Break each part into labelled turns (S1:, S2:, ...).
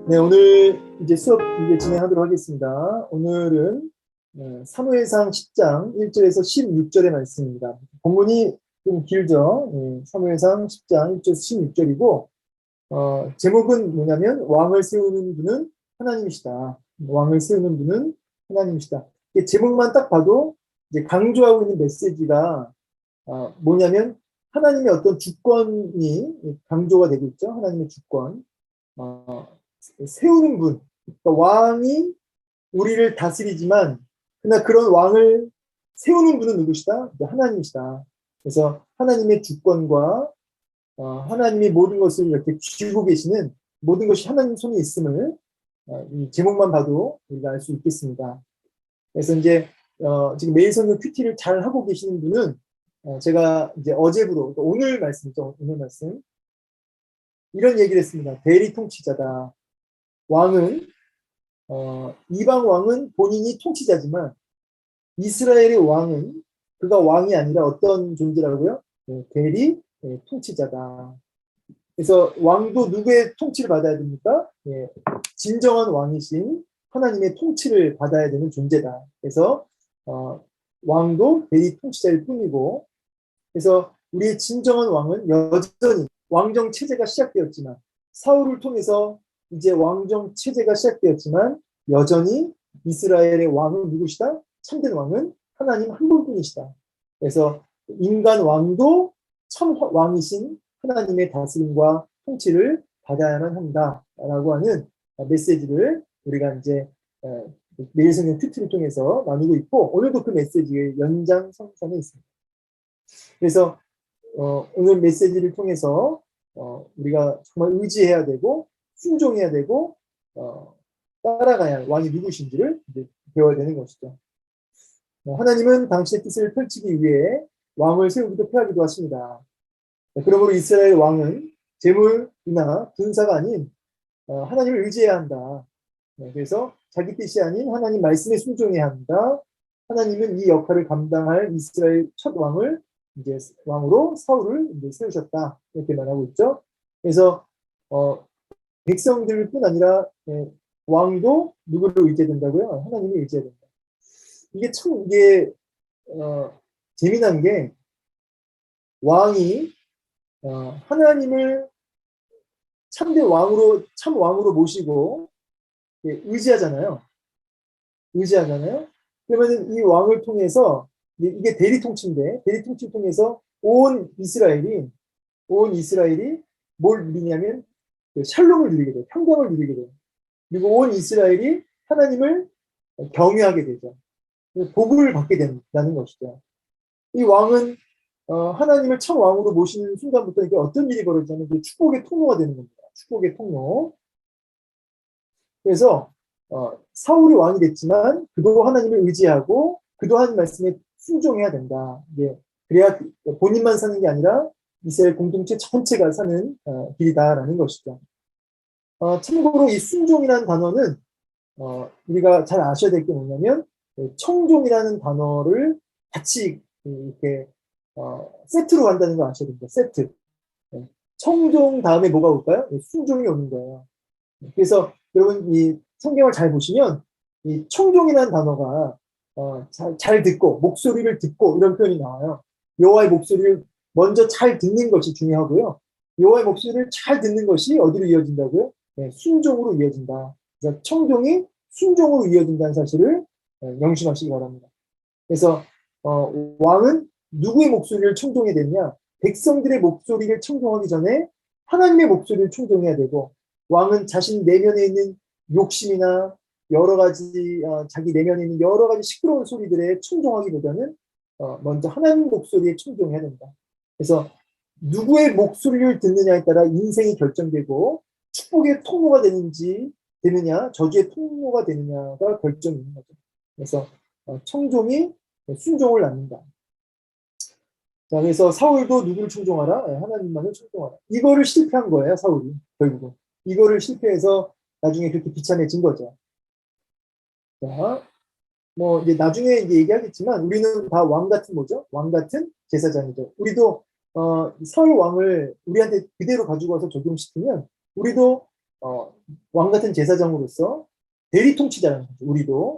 S1: 네, 오늘 이제 수업 이제 진행하도록 하겠습니다. 오늘은 사무엘상 10장 1절에서 16절의 말씀입니다. 본문이 좀 길죠. 사무엘상 10장 1절에서 16절이고, 제목은 뭐냐면, 왕을 세우는 분은 하나님이시다. 왕을 세우는 분은 하나님이시다. 이게 제목만 딱 봐도 이제 강조하고 있는 메시지가 뭐냐면, 하나님의 어떤 주권이 강조가 되고 있죠. 하나님의 주권. 어, 세우는 분, 그러니까 왕이 우리를 다스리지만, 그러나 그런 왕을 세우는 분은 누구시다? 하나님이시다. 그래서 하나님의 주권과 하나님이 모든 것을 이렇게 쥐고 계시는 모든 것이 하나님 손에 있음을 이 제목만 봐도 우리가 알 수 있겠습니다. 그래서 이제 지금 매일 성경 큐티를 잘 하고 계시는 분은 제가 이제 어제부로 오늘 말씀이죠. 오늘 말씀 이런 얘기를 했습니다. 대리 통치자다. 왕은 이방 왕은 본인이 통치자지만 이스라엘의 왕은 그가 왕이 아니라 어떤 존재라고요? 대리 통치자다. 그래서 왕도 누구의 통치를 받아야 됩니까? 진정한 왕이신 하나님의 통치를 받아야 되는 존재다. 그래서 왕도 대리 통치자일 뿐이고, 그래서 우리의 진정한 왕은 여전히 왕정 체제가 시작되었지만, 사울을 통해서 이제 왕정 체제가 시작되었지만 여전히 이스라엘의 왕은 누구시다? 참된 왕은 하나님 한 분뿐이시다. 그래서 인간 왕도 참 왕이신 하나님의 다스림과 통치를 받아야만 한다라고 하는 메시지를 우리가 이제 매일 성경 큐티를 통해서 나누고 있고, 오늘도 그 메시지의 연장선상에 있습니다. 그래서 오늘 메시지를 통해서 우리가 정말 의지해야 되고 순종해야 되고 따라가야 할 왕이 누구신지를 이제 배워야 되는 것이죠. 하나님은 당신의 뜻을 펼치기 위해 왕을 세우기도 패하기도 하십니다. 그러므로 이스라엘 왕은 재물이나 군사가 아닌 하나님을 의지해야 한다. 그래서 자기 뜻이 아닌 하나님 말씀에 순종해야 한다. 하나님은 이 역할을 감당할 이스라엘 첫 왕을 이제 왕으로 사울을 이제 세우셨다. 이렇게 말하고 있죠. 그래서 백성들뿐 아니라 왕도 누구를 의지해야 된다고요? 하나님을 의지해야 된다. 이게 참 이게 재미난 게 왕이 하나님을 참된 왕으로 참 왕으로 모시고 의지하잖아요. 의지하잖아요. 그러면 이 왕을 통해서 이게 대리 통치인데 대리 통치를 통해서 온 이스라엘이 뭘 누리냐면 샬롬을 누리게 돼요. 평강을 누리게 돼요. 그리고 온 이스라엘이 하나님을 경외하게 되죠. 복을 받게 된다는 것이죠. 이 왕은 하나님을 참 왕으로 모시는 순간부터 이게 어떤 일이 벌어지냐면 축복의 통로가 되는 겁니다. 축복의 통로. 그래서 사울이 왕이 됐지만 그도 하나님을 의지하고 그도 하나님 말씀에 순종해야 된다. 그래야 본인만 사는 게 아니라 이스라엘 공동체 전체가 사는 길이다라는 것이죠. 참고로 이 순종이라는 단어는 우리가 잘 아셔야 될 게 뭐냐면 청종이라는 단어를 같이 이렇게 세트로 간다는 거 아셔야 됩니다. 세트. 청종 다음에 뭐가 올까요? 순종이 오는 거예요. 그래서 여러분 이 성경을 잘 보시면 이 청종이라는 단어가 잘 듣고 목소리를 듣고 이런 표현이 나와요. 여호와의 목소리를 먼저 잘 듣는 것이 중요하고요. 여호와의 목소리를 잘 듣는 것이 어디로 이어진다고요? 순종으로 이어진다. 그래서 청종이 순종으로 이어진다는 사실을 명심하시기 바랍니다. 그래서 왕은 누구의 목소리를 청종해야 되느냐? 백성들의 목소리를 청종하기 전에 하나님의 목소리를 청종해야 되고, 왕은 자신 내면에 있는 욕심이나 여러 가지 자기 내면에 있는 여러 가지 시끄러운 소리들에 청종하기보다는 먼저 하나님 목소리에 청종해야 된다. 그래서 누구의 목소리를 듣느냐에 따라 인생이 결정되고 축복의 통로가 되느냐 저주의 통로가 되느냐가 결정이 있는 거죠. 그래서 청종이 순종을 낳는다. 자, 그래서 사울도 누구를 청종하라? 하나님만을 청종하라. 이거를 실패한 거예요, 사울이 결국은. 이거를 실패해서 나중에 그렇게 비참해진 거죠. 자, 뭐 이제 나중에 이제 얘기하겠지만 우리는 다 왕 같은 뭐죠? 왕 같은 제사장이죠. 우리도 사울 왕을 우리한테 그대로 가지고 와서 적용시키면 우리도 왕 같은 제사장으로서 대리 통치자라는 거죠.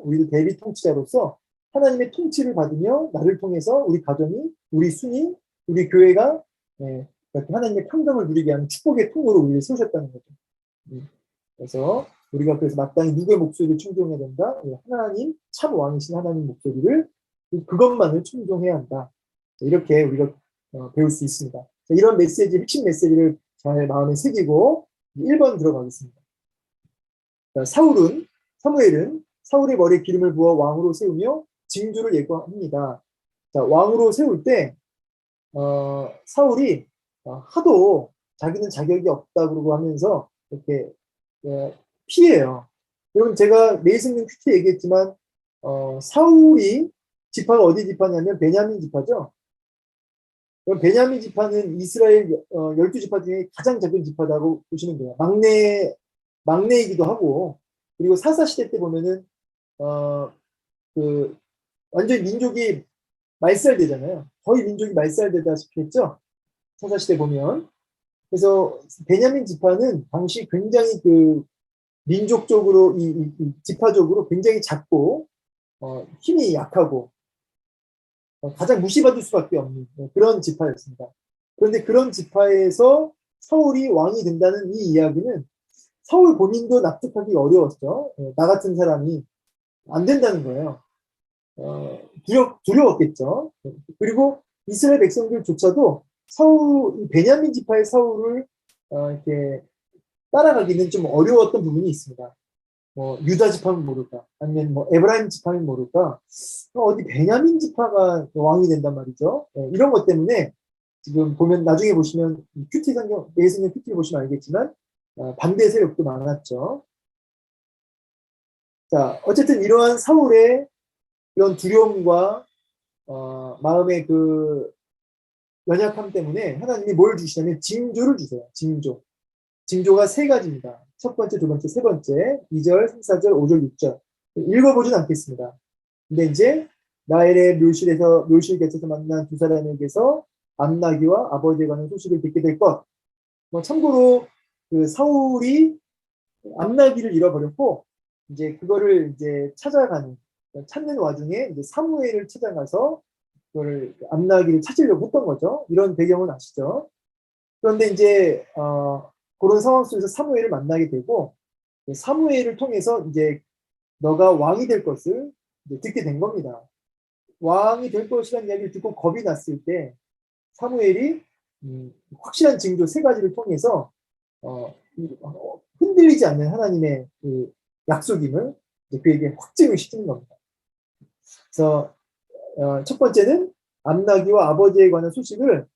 S1: 우리도 대리 통치자로서 하나님의 통치를 받으며 나를 통해서 우리 가정이, 우리 순이, 우리 교회가 이렇게 하나님의 평강을 누리게 하는 축복의 통로로 우리를 세우셨다는 거죠. 그래서 우리가 그래서 마땅히 누구의 목소리를 충종해야 된다? 하나님, 참 왕이신 하나님 목소리를 그것만을 충종해야 한다. 이렇게 우리가 배울 수 있습니다. 이런 메시지, 핵심 메시지를 잘 마음에 새기고 1번 들어가겠습니다. 사무엘은 사울의 머리에 기름을 부어 왕으로 세우며 징조를 예고합니다. 자, 왕으로 세울 때 사울이 하도 자기는 자격이 없다 그러고 하면서 이렇게 피해요. 여러분 제가 매일승님 큐티 얘기했지만 사울이 지파가 어디 지파냐면 베냐민 지파죠. 베냐민 지파는 이스라엘 12지파 중에 가장 작은 지파라고 보시면 돼요. 막내이기도 하고, 그리고 사사시대 때 보면은 완전히 민족이 말살되잖아요. 거의 민족이 말살되다시피 했죠. 사사시대 보면. 그래서 베냐민 지파는 당시 굉장히 민족적으로 이 지파적으로 굉장히 작고 힘이 약하고 가장 무시받을 수밖에 없는 그런 지파였습니다. 그런데 그런 지파에서 사울이 왕이 된다는 이 이야기는 사울 본인도 납득하기 어려웠죠. 나 같은 사람이 안 된다는 거예요. 두려웠겠죠. 그리고 이스라엘 백성들조차도 베냐민 지파의 사울을 이렇게 따라가기는 좀 어려웠던 부분이 있습니다. 유다 지파는 모를까, 아니면 에브라임 지파는 모를까, 어디 베냐민 지파가 왕이 된단 말이죠. 이런 것 때문에 지금 보면 나중에 보시면 큐티 성경, 예수님 큐티를 보시면 알겠지만 반대 세력도 많았죠. 자, 어쨌든 이러한 사울의 이런 두려움과 마음의 연약함 때문에 하나님이 뭘 주시냐면 징조를 주세요. 징조가 세 가지입니다. 첫 번째, 두 번째, 세 번째, 2절, 3, 4절, 5절, 6절. 읽어보진 않겠습니다. 근데 이제 나엘의 묘실 곁에서 만난 두 사람에게서 암나기와 아버지에 관한 소식을 듣게 될 것. 참고로 사울이 암나기를 잃어버렸고 이제 그거를 이제 찾는 와중에 이제 사무엘을 찾아가서 그걸 암나기를 찾으려고 했던 거죠. 이런 배경은 아시죠? 그런데 이제 그런 상황 속에서 사무엘을 만나게 되고 사무엘을 통해서 이제 너가 왕이 될 것을 듣게 된 겁니다. 왕이 될 것이라는 이야기를 듣고 겁이 났을 때 사무엘이 확실한 징조 세 가지를 통해서 흔들리지 않는 하나님의 약속임을 그에게 확증을 시키는 겁니다. 그래서 첫 번째는 암나기와 아버지에 관한 소식을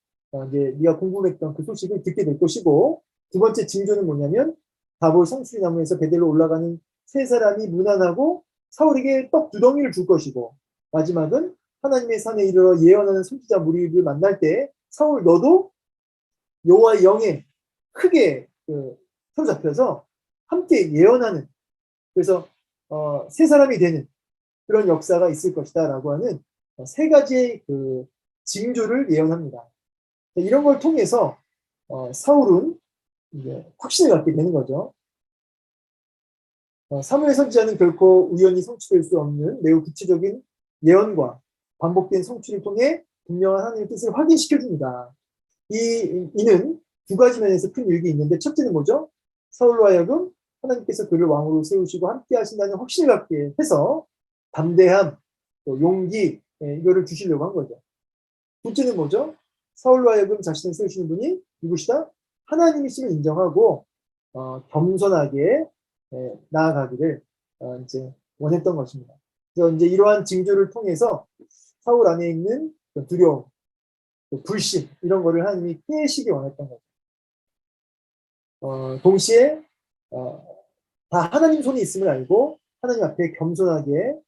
S1: 이제 네가 궁금했던 그 소식을 듣게 될 것이고, 두 번째 징조는 뭐냐면 다볼 상수리 나무에서 베델로 올라가는 세 사람이 무난하고 사울에게 떡 2덩이를 줄 것이고, 마지막은 하나님의 산에 이르러 예언하는 선지자 무리를 만날 때 사울 너도 여호와의 영에 크게 사로잡혀서 함께 예언하는, 그래서 세 사람이 되는 그런 역사가 있을 것이다 라고 하는 세 가지의 징조를 예언합니다. 이런 걸 통해서 사울은 이제 확신을 갖게 되는 거죠. 사무엘 선지자는 결코 우연히 성취될 수 없는 매우 구체적인 예언과 반복된 성취를 통해 분명한 하나님의 뜻을 확인시켜줍니다. 이는 두 가지 면에서 큰 유익이 있는데, 첫째는 뭐죠? 사울로 하여금 하나님께서 그를 왕으로 세우시고 함께 하신다는 확신을 갖게 해서 담대함, 또 용기, 이거를 주시려고 한 거죠. 둘째는 뭐죠? 사울로 하여금 자신을 세우시는 분이 누구시다? 하나님이심을 인정하고 겸손하게 나아가기를 이제 원했던 것입니다. 그래서 이제 이러한 징조를 통해서 사울 안에 있는 두려움, 불신, 이런 거를 하나님이 깨시기 원했던 거죠. 동시에 다 하나님 손이 있음을 알고 하나님 앞에 겸손하게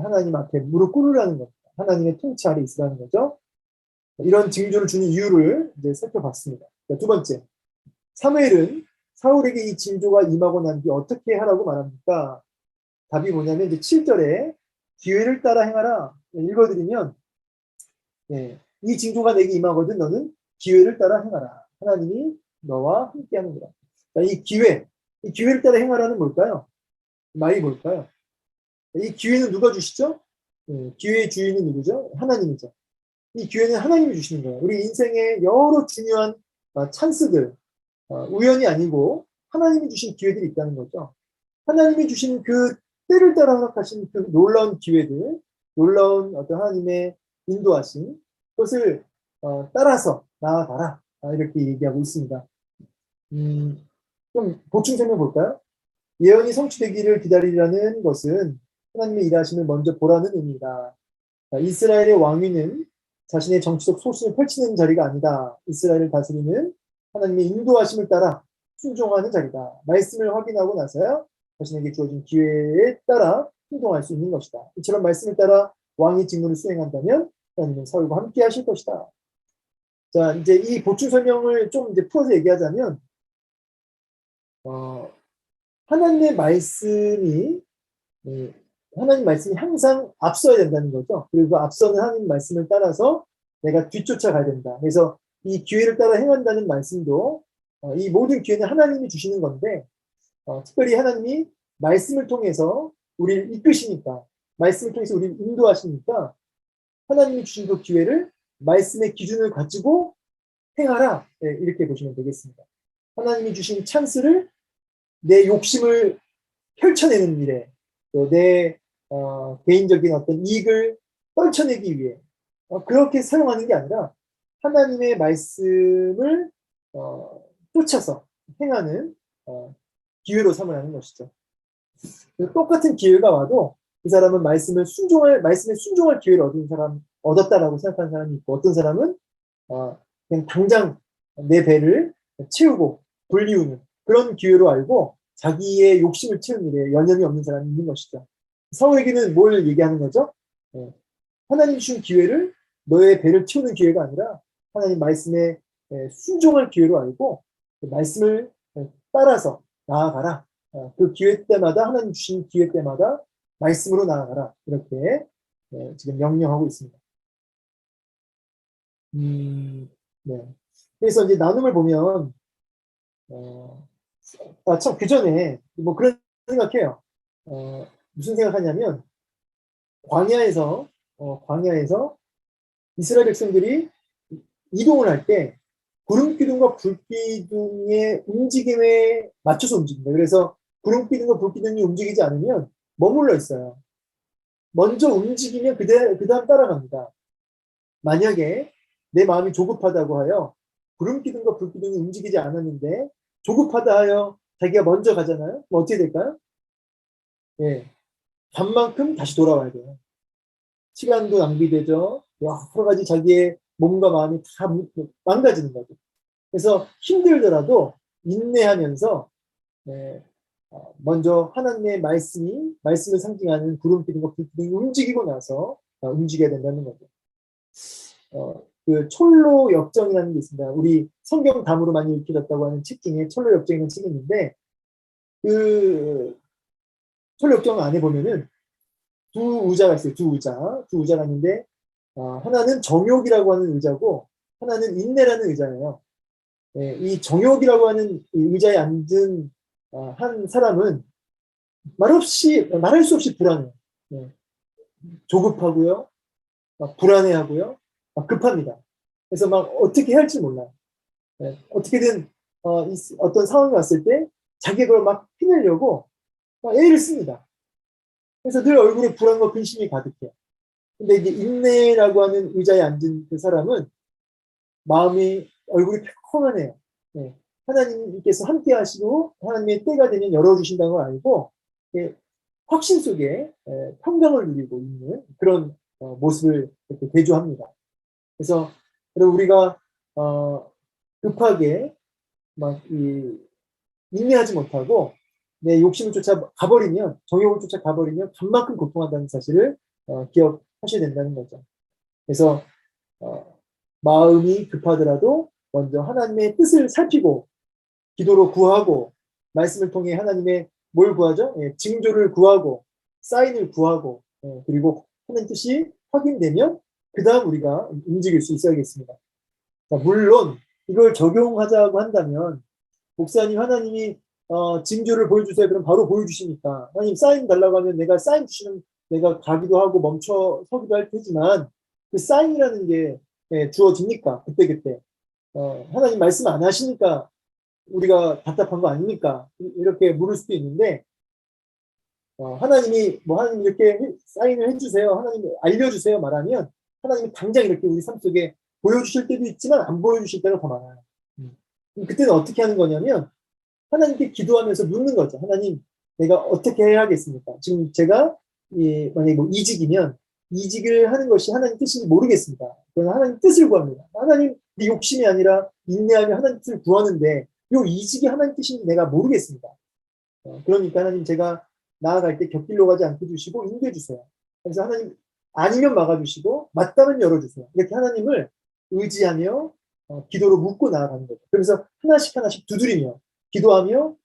S1: 하나님 앞에 무릎 꿇으라는 겁니다. 하나님의 통치 아래 있으라는 거죠. 이런 징조를 주는 이유를 이제 살펴봤습니다. 두 번째, 사무엘은 사울에게 이 징조가 임하고 난 뒤 어떻게 하라고 말합니까? 답이 뭐냐면 이제 7절에 기회를 따라 행하라. 읽어드리면 이 징조가 내게 임하거든 너는 기회를 따라 행하라. 하나님이 너와 함께 하는 거다. 이 기회, 이 기회를 따라 행하라는 뭘까요? 말이 뭘까요? 이 기회는 누가 주시죠? 기회의 주인은 누구죠? 하나님이죠. 이 기회는 하나님이 주시는 거예요. 우리 인생의 여러 중요한 찬스들, 우연이 아니고 하나님이 주신 기회들이 있다는 거죠. 하나님이 주신 그 때를 따라 허락하신 그 놀라운 기회들, 놀라운 어떤 하나님의 인도하심, 그것을 따라서 나아가라. 이렇게 얘기하고 있습니다. 좀 보충 설명 볼까요? 예언이 성취되기를 기다리라는 것은 하나님의 일하심을 먼저 보라는 의미다. 이스라엘의 왕위는 자신의 정치적 소신을 펼치는 자리가 아니다. 이스라엘을 다스리는 하나님의 인도하심을 따라 순종하는 자리다. 말씀을 확인하고 나서야 자신에게 주어진 기회에 따라 행동할 수 있는 것이다. 이처럼 말씀을 따라 왕의 직무를 수행한다면 하나님은 사울과 함께 하실 것이다. 자, 이제 이 보충 설명을 좀 이제 풀어서 얘기하자면, 하나님의 말씀이, 하나님 말씀이 항상 앞서야 된다는 거죠. 그리고 앞서는 하나님 말씀을 따라서 내가 뒤쫓아가야 된다. 그래서 이 기회를 따라 행한다는 말씀도 이 모든 기회는 하나님이 주시는 건데 특별히 하나님이 말씀을 통해서 우리를 이끄시니까 말씀을 통해서 우리를 인도하시니까 하나님이 주신 그 기회를 말씀의 기준을 가지고 행하라. 네, 이렇게 보시면 되겠습니다. 하나님이 주신 찬스를 내 욕심을 펼쳐내는 일에 또 내 개인적인 어떤 이익을 떨쳐내기 위해 그렇게 사용하는 게 아니라 하나님의 말씀을 쫓아서 행하는 기회로 삼으라는 것이죠. 똑같은 기회가 와도 그 사람은 말씀에 순종할 기회를 얻었다라고 생각하는 사람이 있고 어떤 사람은 그냥 당장 내 배를 채우고 불리우는 그런 기회로 알고 자기의 욕심을 채우는 일에 연연이 없는 사람이 있는 것이죠. 사울에게는 뭘 얘기하는 거죠? 하나님 주신 기회를 너의 배를 채우는 기회가 아니라 하나님 말씀에 순종할 기회로 알고 그 말씀을 따라서 나아가라. 그 기회 때마다 하나님 주신 기회 때마다 말씀으로 나아가라. 이렇게 지금 명령하고 있습니다. 네. 그래서 이제 나눔을 보면 참 그 전에 뭐 그런 생각해요. 무슨 생각하냐면 광야에서 이스라엘 백성들이 이동을 할 때 구름기둥과 불기둥의 움직임에 맞춰서 움직입니다. 그래서 구름기둥과 불기둥이 움직이지 않으면 머물러 있어요. 먼저 움직이면 그 다음 따라갑니다. 만약에 내 마음이 조급하다고 하여 구름기둥과 불기둥이 움직이지 않았는데 조급하다 하여 자기가 먼저 가잖아요. 그럼 어떻게 될까요? 예, 간만큼 다시 돌아와야 돼요. 시간도 낭비되죠. 여러 가지 자기의 몸과 마음이 다 망가지는 거죠. 그래서 힘들더라도 인내하면서 먼저 하나님의 말씀을 상징하는 구름기둥과 불기둥이 움직이고 나서 움직여야 된다는 거죠. 그 촐로 역정이라는 게 있습니다. 우리 성경 담으로 많이 읽혀졌다고 하는 책 중에 촐로 역정이라는 책이 있는데 그 촐로 역정 안에 보면은 두 의자가 있어요. 두 의자가 있는데 하나는 정욕이라고 하는 의자고 하나는 인내라는 의자예요. 이 정욕이라고 하는 의자에 앉은 한 사람은 말할 수 없이 불안해요. 조급하고요. 불안해하고요. 급합니다. 그래서 막 어떻게 할지 몰라요. 어떻게든 어떤 상황이 왔을 때 자기가 그걸 막 피내려고 애를 씁니다. 그래서 늘 얼굴에 불안과 근심이 가득해요. 근데 이제 인내라고 하는 의자에 앉은 그 사람은 얼굴이 평안해요. 하나님께서 함께 하시고 하나님의 때가 되면 열어주신다는 걸 알고 확신 속에 평강을 누리고 있는 그런 모습을 이렇게 대조합니다. 그래서 우리가 급하게 막 인내하지 못하고 내 욕심을 쫓아 가버리면 정욕을 쫓아 가버리면 간만큼 고통한다는 사실을 기억하셔야 된다는 거죠. 그래서 마음이 급하더라도 먼저 하나님의 뜻을 살피고 기도로 구하고 말씀을 통해 하나님의 뭘 구하죠? 징조를 구하고 사인을 구하고 그리고 하나님 뜻이 확인되면 그 다음 우리가 움직일 수 있어야겠습니다. 자, 물론 이걸 적용하자고 한다면 목사님 하나님이 징조를 보여주세요. 그럼 바로 보여주시니까. 하나님 사인 달라고 하면 내가 사인 주시면 내가 가기도 하고 멈춰 서기도 할 테지만 그 사인이라는 게 주어집니까? 그때그때. 하나님 말씀 안 하시니까 우리가 답답한 거 아닙니까? 이렇게 물을 수도 있는데 하나님이 뭐 하나님 이렇게 사인을 해주세요. 하나님 알려주세요. 말하면 하나님이 당장 이렇게 우리 삶 속에 보여주실 때도 있지만 안 보여주실 때가 더 많아요. 그때는 어떻게 하는 거냐면 하나님께 기도하면서 묻는 거죠. 하나님, 내가 어떻게 해야겠습니까? 지금 제가 만약에 뭐 이직이면 이직을 하는 것이 하나님 뜻인지 모르겠습니다. 그러나 하나님 뜻을 구합니다. 하나님 네 욕심이 아니라 인내하며 하나님 뜻을 구하는데 요 이직이 하나님 뜻인지 내가 모르겠습니다. 그러니까 하나님 제가 나아갈 때 곁길로 가지 않게 주시고 인도해 주세요. 그래서 하나님 아니면 막아주시고 맞다면 열어주세요. 이렇게 하나님을 의지하며 기도로 묻고 나아가는 거죠. 그래서 하나씩 하나씩 두드리며 기도하며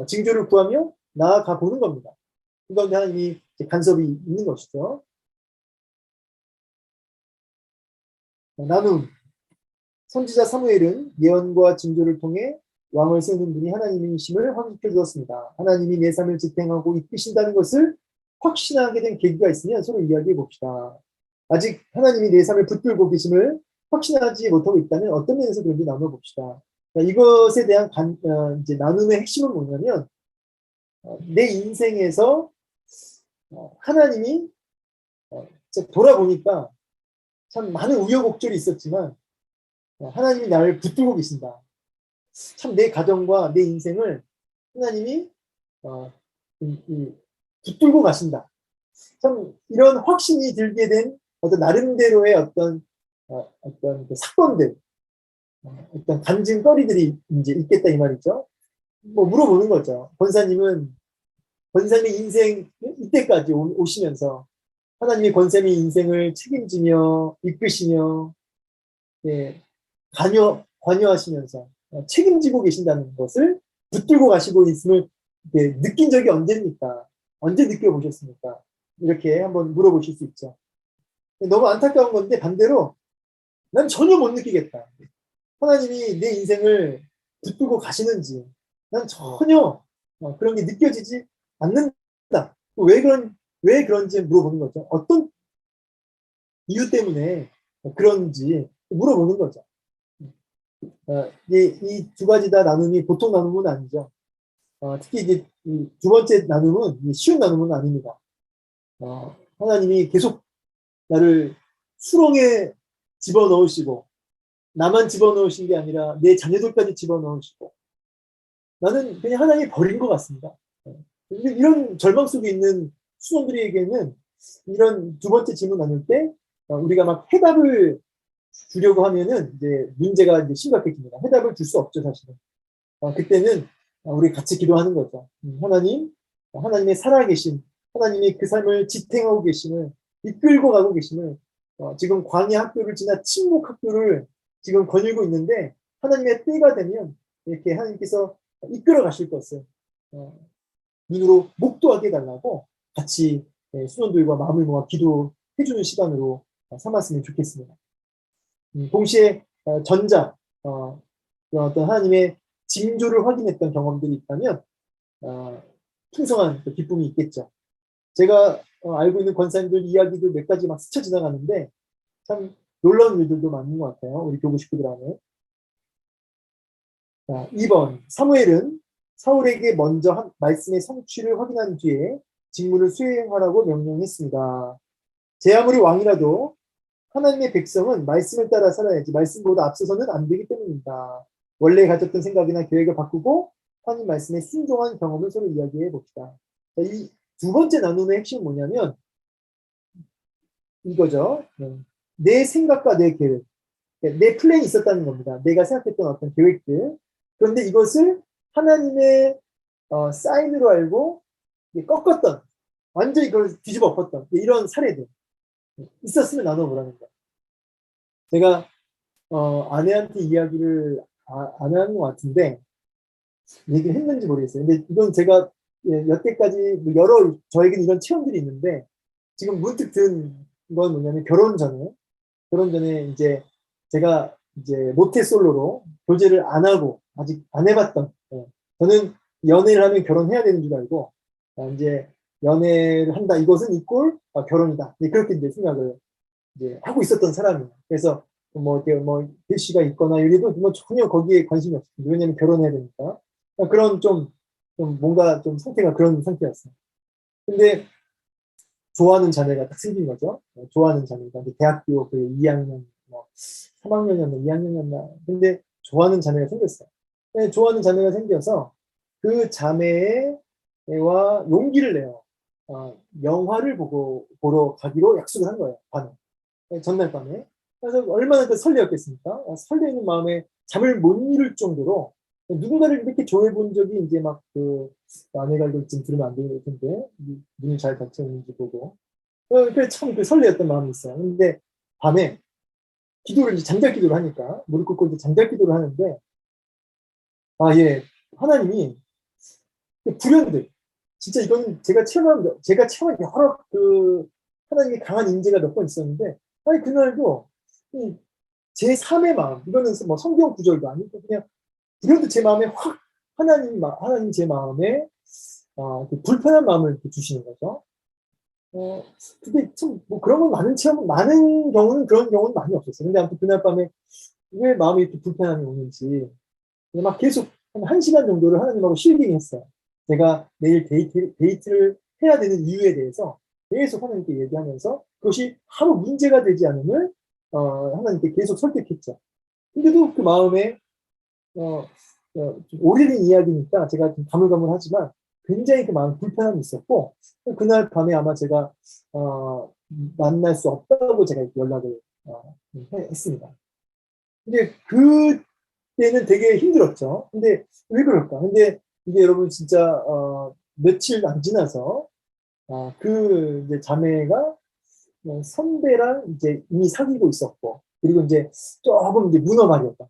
S1: 징조를 구하며 나아가 보는 겁니다. 그 가운데 하나님이 간섭이 있는 것이죠. 나눔. 선지자 사무엘은 예언과 징조를 통해 왕을 세우는 분이 하나님이심을 확인해 주었습니다. 하나님이 내 삶을 지탱하고 이끄신다는 것을 확신하게 된 계기가 있으면 서로 이야기해 봅시다. 아직 하나님이 내 삶을 붙들고 계심을 확신하지 못하고 있다면 어떤 면에서 그런지 나눠봅시다. 이것에 대한 이제 나눔의 핵심은 뭐냐면 내 인생에서 하나님이 돌아보니까 참 많은 우여곡절이 있었지만 하나님이 나를 붙들고 계신다. 참 내 가정과 내 인생을 하나님이 붙들고 가신다. 참 이런 확신이 들게 된 어떤 나름대로의 어떤 그 사건들, 어떤 간증거리들이 이제 있겠다 이 말이죠. 뭐 물어보는 거죠. 권사님의 인생 이때까지 오시면서 하나님이 권사님의 인생을 책임지며 이끄시며 관여하시면서 책임지고 계신다는 것을 붙들고 가시고 있음을 느낀 적이 언제입니까? 언제 느껴보셨습니까? 이렇게 한번 물어보실 수 있죠. 너무 안타까운 건데 반대로 난 전혀 못 느끼겠다. 하나님이 내 인생을 붙들고 가시는지 난 전혀 그런 게 느껴지지 않는다. 왜 그런지 물어보는 거죠. 어떤 이유 때문에 그런지 물어보는 거죠. 이 두 가지 다 나눔이 보통 나눔은 아니죠. 특히 이제 두 번째 나눔은 쉬운 나눔은 아닙니다. 하나님이 계속 나를 수렁에 집어넣으시고 나만 집어넣으신 게 아니라 내 자녀들까지 집어넣으시고 나는 그냥 하나님이 버린 것 같습니다. 이런 절망 속에 있는 수험들에게는 이런 두 번째 질문 나눌 때 우리가 막 해답을 주려고 하면은 이제 문제가 이제 심각해집니다. 해답을 줄 수 없죠, 사실은. 그때는 우리 같이 기도하는 거죠. 하나님의 살아계신, 하나님이 그 삶을 지탱하고 계심을, 이끌고 가고 계심을, 지금 광야 학교를 지나 침묵 학교를 지금 거닐고 있는데, 하나님의 때가 되면, 이렇게 하나님께서 이끌어 가실 것을, 눈으로 목도하게 해달라고 같이 수원들과 마음을 모아 기도해주는 시간으로 삼았으면 좋겠습니다. 동시에 어떤 하나님의 징조를 확인했던 경험들이 있다면 풍성한 기쁨이 있겠죠. 제가 알고 있는 권사님들 이야기도 몇 가지 막 스쳐 지나가는데 참 놀라운 일들도 많은 것 같아요. 우리 교구 식구들 안에. 2번 사무엘은 사울에게 먼저 말씀의 성취를 확인한 뒤에 직무를 수행하라고 명령했습니다. 제 아무리 왕이라도 하나님의 백성은 말씀을 따라 살아야지 말씀보다 앞서서는 안 되기 때문입니다. 원래 가졌던 생각이나 계획을 바꾸고 하나님 말씀에 순종한 경험을 서로 이야기해 봅시다. 이 두 번째 나눔의 핵심은 뭐냐면 이거죠. 내 생각과 내 계획, 내 플랜이 있었다는 겁니다. 내가 생각했던 어떤 계획들. 그런데 이것을 하나님의 사인으로 알고 꺾었던, 완전히 그걸 뒤집어 엎었던 이런 사례들 있었으면 나눠보라는 거예요. 제가 아내한테 이야기를 안 하는 것 같은데 얘기를 했는지 모르겠어요. 근데 이건 제가 여태까지 저에게는 이런 체험들이 있는데 지금 문득 든 건 뭐냐면 결혼 전에 이제 제가 이제 모태솔로로 교제를 안 하고 아직 안 해봤던 저는 연애를 하면 결혼해야 되는 줄 알고, 이제 연애를 한다. 이것은 이꼴 결혼이다. 그렇게 이제 생각을 이제 하고 있었던 사람이에요. 그래서 뭐 이렇게 뭐 대시가 있거나 이래도 뭐 전혀 거기에 관심이 없었어요. 왜냐면 결혼해야 되니까. 그런 좀 뭔가 좀 상태가 그런 상태였어요. 근데 좋아하는 자매가 딱 생긴 거죠. 좋아하는 자매가 이제 대학교 그 2학년, 뭐 3학년이었나 2학년이었나. 근데 좋아하는 자매가 생겼어요. 좋아하는 자매가 생겨서 그 자매와 용기를 내요. 영화를 보러 가기로 약속을 한 거예요. 밤에. 전날 밤에. 그래서 얼마나 그 설레었겠습니까? 설레는 마음에 잠을 못 이룰 정도로 누군가를 이렇게 좋아해 본 적이 이제 막 그 아내가 이걸 지금 들으면 안 되는 텐데 눈이 잘 닫혀 있는지 보고 그래 참 그 설레었던 마음이 있어요. 근데 밤에 기도를 이제 잠잘 기도를 하니까 무릎 꿇고 이제 잠잘 기도를 하는데 예 하나님이 불현듯 진짜 이건 제가 체험한 여러 그 하나님의 강한 인재가 몇 번 있었는데 아니 그날도 제 3의 마음 이거는 뭐 성경 구절도 아니고 그냥 불현듯 제 마음에 확 하나님 제 마음에 그 불편한 마음을 주시는 거죠. 근데 참, 뭐 그런 건 많은 경우는 그런 경우는 많이 없었어요. 근데 아무튼 그날 밤에 왜 마음이 이렇게 불편함이 오는지, 막 계속 한 1시간 정도를 하나님하고 실갱했어요. 제가 내일 데이트를 해야 되는 이유에 대해서 계속 하나님께 얘기하면서 그것이 아무 문제가 되지 않음을, 하나님께 계속 설득했죠. 근데도 그 마음에, 좀 오래된 이야기니까 제가 좀 가물가물하지만 굉장히 그 마음 불편함이 있었고 그날 밤에 아마 제가 만날 수 없다고 제가 연락을 했습니다. 근데 그때는 되게 힘들었죠. 근데 왜 그럴까? 근데 이게 여러분 진짜 며칠 안 지나서 그 이제 자매가 선배랑 이제 이미 사귀고 있었고 그리고 이제 조금 이제 문어발이었다.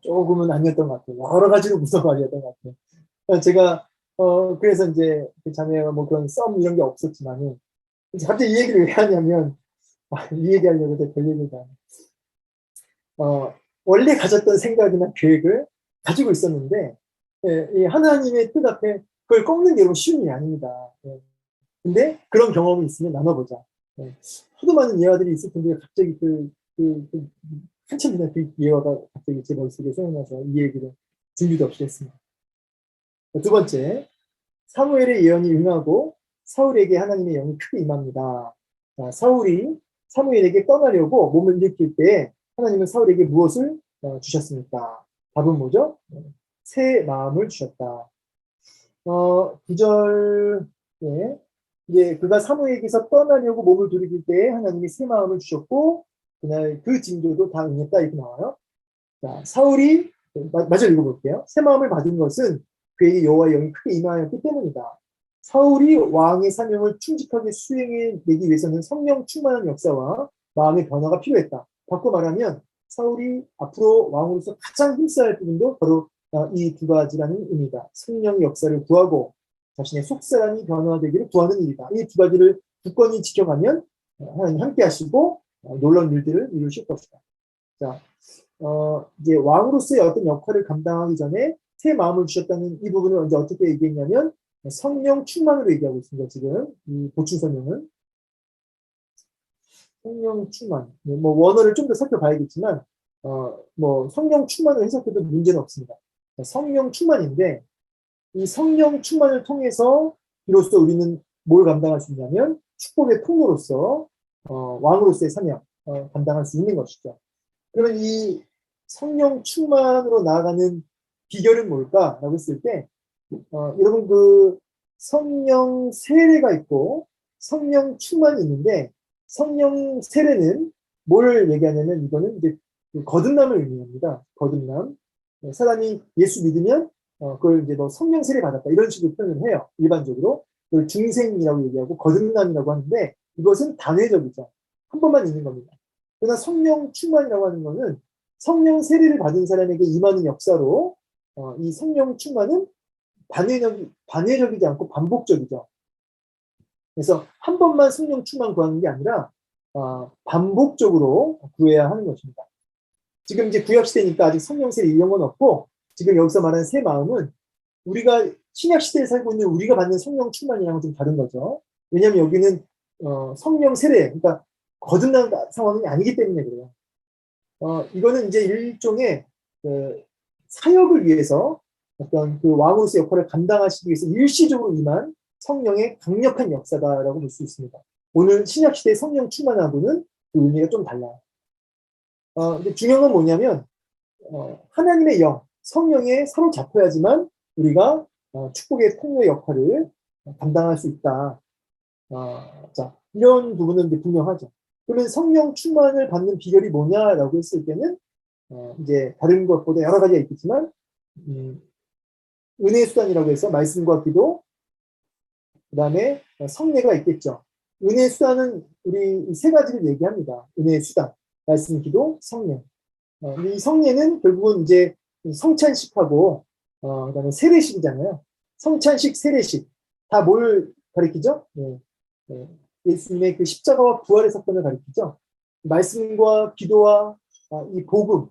S1: 조금은 아니었던 것 같아요. 여러 가지로 문어발이었던 것 같아요. 제가 그래서 이제 그 자매와 뭐 그런 썸 이런 게 없었지만은 갑자기 이 얘기를 왜 하냐면 이 얘기하려고 별 얘기가 어, 원래 가졌던 생각이나 계획을 가지고 있었는데 이 하나님의 뜻 앞에 그걸 꺾는 게 너무 쉬운 일이 아닙니다. 근데 그런 경험이 있으면 나눠보자. 하도 많은 예화들이 있을 텐데 갑자기 한참 지난 그 예화가 갑자기 제 머릿속에 생각나서 이 얘기를 준비도 없이 했습니다. 두 번째, 사무엘의 예언이 응하고 사울에게 하나님의 영이 크게 임합니다. 사울이 사무엘에게 떠나려고 몸을 일으킬 때 하나님은 사울에게 무엇을 주셨습니까? 답은 뭐죠? 새 마음을 주셨다. 9절, 예. 이제 그가 사무엘에게서 떠나려고 몸을 돌이킬 때 하나님이 새 마음을 주셨고 그날 그 징조도 다 응했다 이렇게 나와요. 자, 사울이 마저 읽어볼게요. 새 마음을 받은 것은 그에게 여호와의 영이 크게 임하였기 때문이다. 사울이 왕의 사명을 충직하게 수행해내기 위해서는 성령 충만한 역사와 마음의 변화가 필요했다. 바꿔 말하면 사울이 앞으로 왕으로서 가장 힘써야 할 부분도 바로 이 두 가지라는 의미다. 성령 역사를 구하고 자신의 속사람이 변화되기를 구하는 일이다. 이 두 가지를 굳건히 지켜가면 하나님 함께 하시고 놀라운 일들을 이루실 것이다. 자, 이제 왕으로서의 어떤 역할을 감당하기 전에 새 마음을 주셨다는 이 부분을 언제 어떻게 얘기했냐면 성령 충만으로 얘기하고 있습니다. 지금 이 보충 설명은 성령 충만. 뭐 원어를 좀 더 살펴봐야겠지만 뭐 성령 충만을 해석해도 문제는 없습니다. 성령 충만인데 이 성령 충만을 통해서 비로소 우리는 뭘 감당할 수 있냐면 축복의 통로로서 왕으로서의 사명 감당할 수 있는 것이죠. 그러면 이 성령 충만으로 나아가는 비결은 뭘까라고 했을 때 여러분 그 성령 세례가 있고 성령 충만이 있는데 성령 세례는 뭘 얘기하냐면 이거는 이제 그 거듭남을 의미합니다. 거듭남. 사람이 예수 믿으면 그걸 이제 뭐 성령 세례 받았다 이런 식으로 표현을 해요. 일반적으로 그걸 중생이라고 얘기하고 거듭남이라고 하는데 이것은 단회적이죠. 한 번만 있는 겁니다. 그러나 성령 충만이라고 하는 것은 성령 세례를 받은 사람에게 임하는 역사로 이 성령 충만은 반회적이지 않고 반복적이죠. 그래서 한 번만 성령 충만 구하는 게 아니라 반복적으로 구해야 하는 것입니다. 지금 이제 구약 시대니까 아직 성령 세례 이런 건 없고 지금 여기서 말하는 새 마음은 우리가 신약 시대에 살고 있는 우리가 받는 성령 충만이랑은 좀 다른 거죠. 왜냐하면 여기는 성령 세례, 그러니까 거듭난 상황이 아니기 때문에 그래요. 이거는 이제 일종의 사역을 위해서 어떤 그 왕으로서 역할을 감당하시기 위해서 일시적으로 임한 성령의 강력한 역사다라고 볼 수 있습니다. 오늘 신약 시대의 성령 충만하고는 그 의미가 좀 달라요. 근데 중요한 건 뭐냐면 하나님의 영, 성령에 사로잡혀야지만 우리가 축복의 통로의 역할을 감당할 수 있다. 자, 이런 부분은 이제 분명하죠. 그러면 성령 충만을 받는 비결이 뭐냐라고 했을 때는 이제 다른 것보다 여러 가지가 있겠지만 은혜의 수단이라고 해서 말씀과 기도, 그 다음에 성례가 있겠죠. 은혜의 수단은 우리 세 가지를 얘기합니다. 은혜의 수단, 말씀, 기도, 성례. 이 성례는 결국은 이제 성찬식하고 그다음에 세례식이잖아요. 성찬식, 세례식 다 뭘 가리키죠? 예수님의 그 십자가와 부활의 사건을 가리키죠. 말씀과 기도와 이 복음,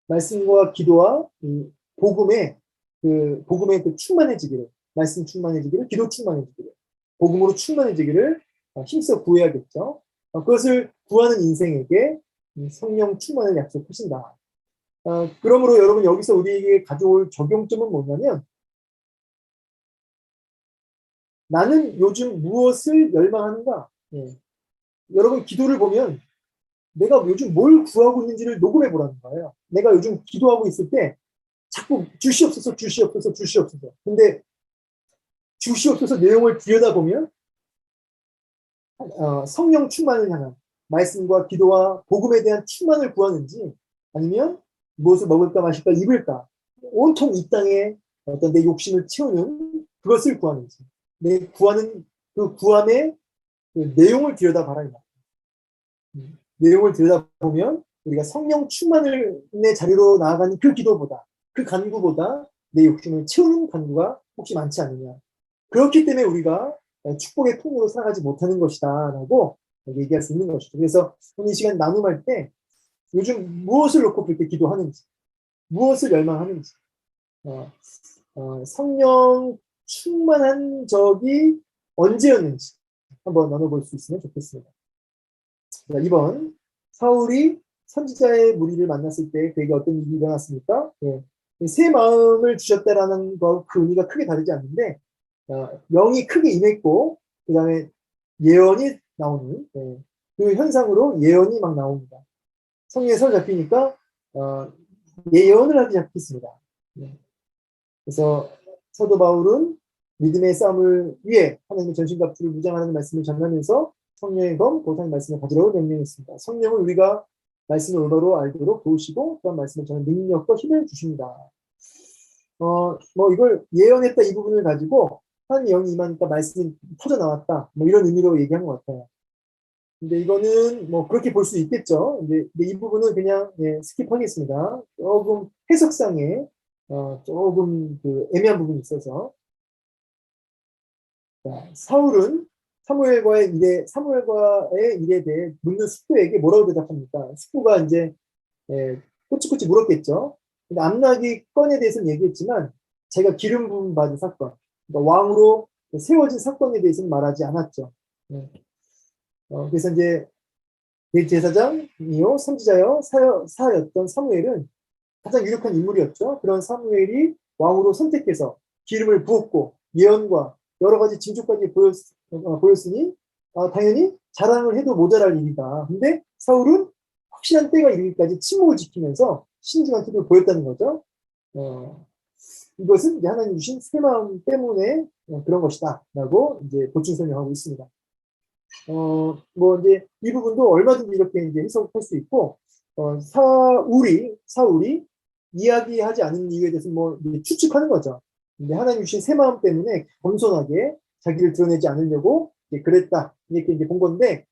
S1: 말씀과 기도와 이 복음의 그 충만해지기를, 말씀 충만해지기를, 기도 충만해지기를, 복음으로 충만해지기를 힘써 구해야겠죠. 그것을 구하는 인생에게 성령 충만을 약속하신다. 그러므로 여러분 여기서 우리에게 가져올 적용점은 뭐냐면 나는 요즘 무엇을 열망하는가? 여러분 기도를 보면 내가 요즘 뭘 구하고 있는지를 녹음해 보라는 거예요. 내가 요즘 기도하고 있을 때 자꾸 주시옵소서 주시옵소서 주시옵소서. 근데 주시옵소서 내용을 들여다보면 성령 충만을 향한 말씀과 기도와 복음에 대한 충만을 구하는지 아니면 무엇을 먹을까 마실까 입을까 온통 이 땅에 어떤 내 욕심을 채우는 그것을 구하는지 내 구하는 그 구함의 그 내용을 들여다봐라. 내용을 들여다보면 우리가 성령 충만의 자리로 나아가는 그 기도보다 그 간구보다 내 욕심을 채우는 간구가 혹시 많지 않느냐. 그렇기 때문에 우리가 축복의 통로로 살아가지 못하는 것이다 라고 얘기할 수 있는 것이죠. 그래서 오늘 이 시간 나눔할 때 요즘 무엇을 놓고 그렇게 기도하는지 무엇을 열망하는지 성령 충만한 적이 언제였는지 한번 나눠볼 수 있으면 좋겠습니다. 자, 2번 사울이 선지자의 무리를 만났을 때 그에게 어떤 일이 일어났습니까? 새 마음을 주셨다라는 것 그 의미가 크게 다르지 않는데 영이 크게 임했고 그 다음에 예언이 나오는 그 현상으로 예언이 막 나옵니다. 성령에 사로잡히니까 예언을 하기 시작했습니다. 그래서 사도 바울은 믿음의 싸움을 위해 하나님의 전신갑주를 무장하는 말씀을 전하면서 성령의 검, 보상의 말씀을 가지라고 명령했습니다. 성령은 우리가 말씀을 올바로 알도록 도우시고 또한 말씀을 전하는 능력과 힘을 주십니다. 뭐 이걸 예언했다 이 부분을 가지고 한 영이 임하니까 말씀이 터져 나왔다. 뭐 이런 의미로 얘기한 것 같아요. 근데 이거는 뭐 그렇게 볼 수 있겠죠. 근데 이 부분은 그냥 스킵하겠습니다. 조금 해석상에 조금 그 애매한 부분이 있어서 자, 사울은 사무엘과의 일에 대해 묻는 숙부에게 뭐라고 대답합니까? 숙부가 이제 꼬치꼬치 물었겠죠. 근데 암낙이 건에 대해서는 얘기했지만 제가 기름 부음 받은 사건, 그러니까 왕으로 세워진 사건에 대해서는 말하지 않았죠. 그래서 이제 대제사장이요, 선지자요, 사였던 사무엘은 가장 유력한 인물이었죠. 그런 사무엘이 왕으로 선택해서 기름을 부었고 예언과 여러 가지 징조까지 보였으니 당연히 자랑을 해도 모자랄 일이다. 근데 사울은 확실한 때가 이르기까지 침묵을 지키면서 신중한 태도를 보였다는 거죠. 이것은 이제 하나님 주신 새 마음 때문에 그런 것이다. 라고 이제 보충 설명하고 있습니다. 뭐 이제 이 부분도 얼마든지 이렇게 이제 해석할 수 있고, 사울이 이야기하지 않은 이유에 대해서 뭐 추측하는 거죠. 근데 하나님 주신 새 마음 때문에 겸손하게 자기를 드러내지 않으려고 그랬다. 이렇게 이제 본 건데,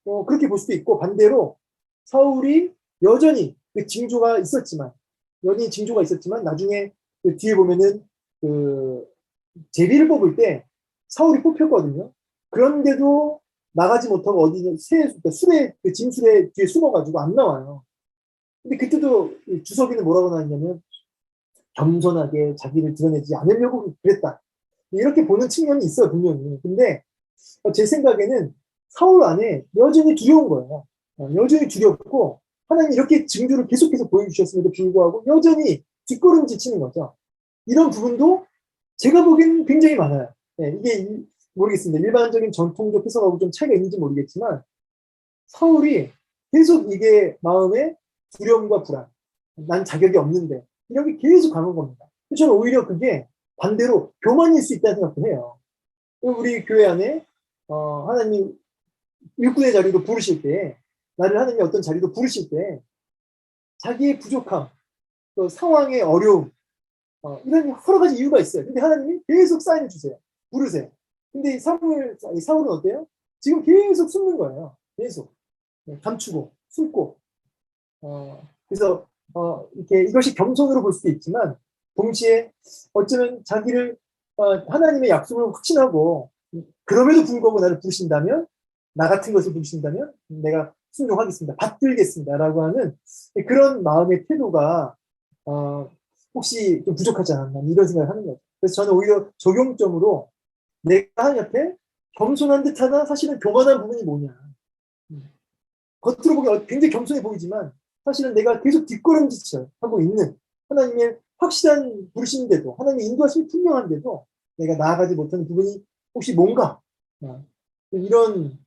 S1: 그렇게 볼 수도 있고, 반대로 사울이 여전히 그 징조가 있었지만, 나중에 그 뒤에 보면은 그 제비를 뽑을 때 사울이 뽑혔거든요. 그런데도 나가지 못하고 어디 술에 그 짐술에 뒤에 숨어가지고 안 나와요. 근데 그때도 주석이는 뭐라고 나왔냐면 겸손하게 자기를 드러내지 않으려고 그랬다. 이렇게 보는 측면이 있어요, 분명히. 근데 제 생각에는 사울 안에 여전히 두려운 거예요. 여전히 두렵고 하나님이 이렇게 징조를 계속해서 보여주셨음에도 불구하고 여전히 뒷걸음질 치는 거죠. 이런 부분도 제가 보기에는 굉장히 많아요. 이게 모르겠습니다. 일반적인 전통적 해석하고 좀 차이가 있는지 모르겠지만 사울이 계속 이게 마음에 두려움과 불안, 난 자격이 없는데 이런 게 계속 강한 겁니다. 저는 오히려 그게 반대로 교만일 수 있다는 생각도 해요. 우리 교회 안에 하나님 일꾼의 자리로 부르실 때, 나를 하나님의 어떤 자리로 부르실 때 자기의 부족함, 또 상황의 어려움, 이런 여러 가지 이유가 있어요. 근데 하나님이 계속 사인을 주세요. 부르세요. 근데 사울은 어때요? 지금 계속 숨는 거예요. 계속 감추고 숨고. 그래서 이렇게 이것이 겸손으로 볼 수도 있지만 동시에 어쩌면 자기를 하나님의 약속을 확신하고 그럼에도 불구하고 나를 부르신다면, 나 같은 것을 부르신다면 내가 순종하겠습니다. 받들겠습니다라고 하는 그런 마음의 태도가 혹시 좀 부족하지 않았나 이런 생각을 하는 거죠. 그래서 저는 오히려 적용점으로 내가 하나님 앞에 겸손한 듯하나 사실은 교만한 부분이 뭐냐. 겉으로 보기 굉장히 겸손해 보이지만 사실은 내가 계속 뒷걸음질 하고 있는, 하나님의 확실한 부르심인데도, 하나님의 인도하심이 분명한데도 내가 나아가지 못하는 부분이 혹시 뭔가, 이런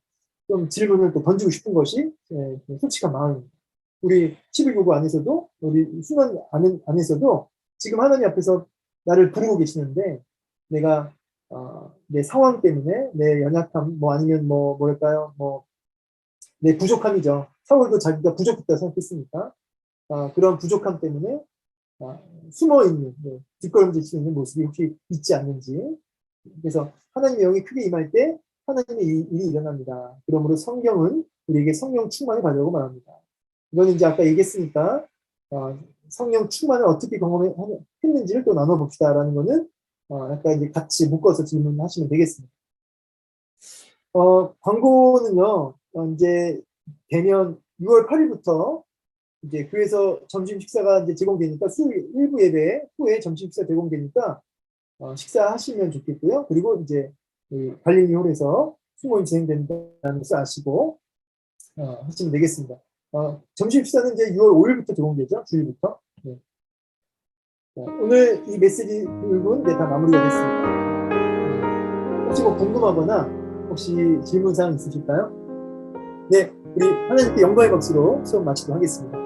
S1: 좀 질문을 또 던지고 싶은 것이 솔직한 마음입니다. 우리 11교구 안에서도, 우리 순환 안에서도 지금 하나님 앞에서 나를 부르고 계시는데 내가 내 상황 때문에, 내 연약함, 뭐 아니면 뭐랄까요, 내 부족함이죠. 사울도 자기가 부족했다고 생각했으니까 그런 부족함 때문에 숨어있는, 뒷걸음질 수 있는 모습이 혹시 있지 않는지. 그래서 하나님의 영이 크게 임할 때 하나님의 일이 일어납니다. 그러므로 성경은 우리에게 성령 충만을 받으라고 말합니다. 이거는 이제 아까 얘기했으니까 성령 충만을 어떻게 경험했는지를 또 나눠봅시다라는 거는 약간 이제 같이 묶어서 질문하시면 되겠습니다. 광고는요, 이제 되면 6월 8일부터 이제 교회에서 점심 식사가 이제 제공되니까 수요일 일부 예배 후에 점심 식사 제공되니까 식사하시면 좋겠고요. 그리고 이제 갈릴리홀에서 수모임 진행된다는 것을 아시고 하시면 되겠습니다. 점심 식사는 이제 6월 5일부터 제공되죠. 주일부터. 네. 오늘 이 메시지 교육은 다 마무리가 됐습니다. 혹시 뭐 궁금하거나 혹시 질문사항 있으실까요? 네, 우리 하나님께 영광의 박수로 수업 마치도록 하겠습니다.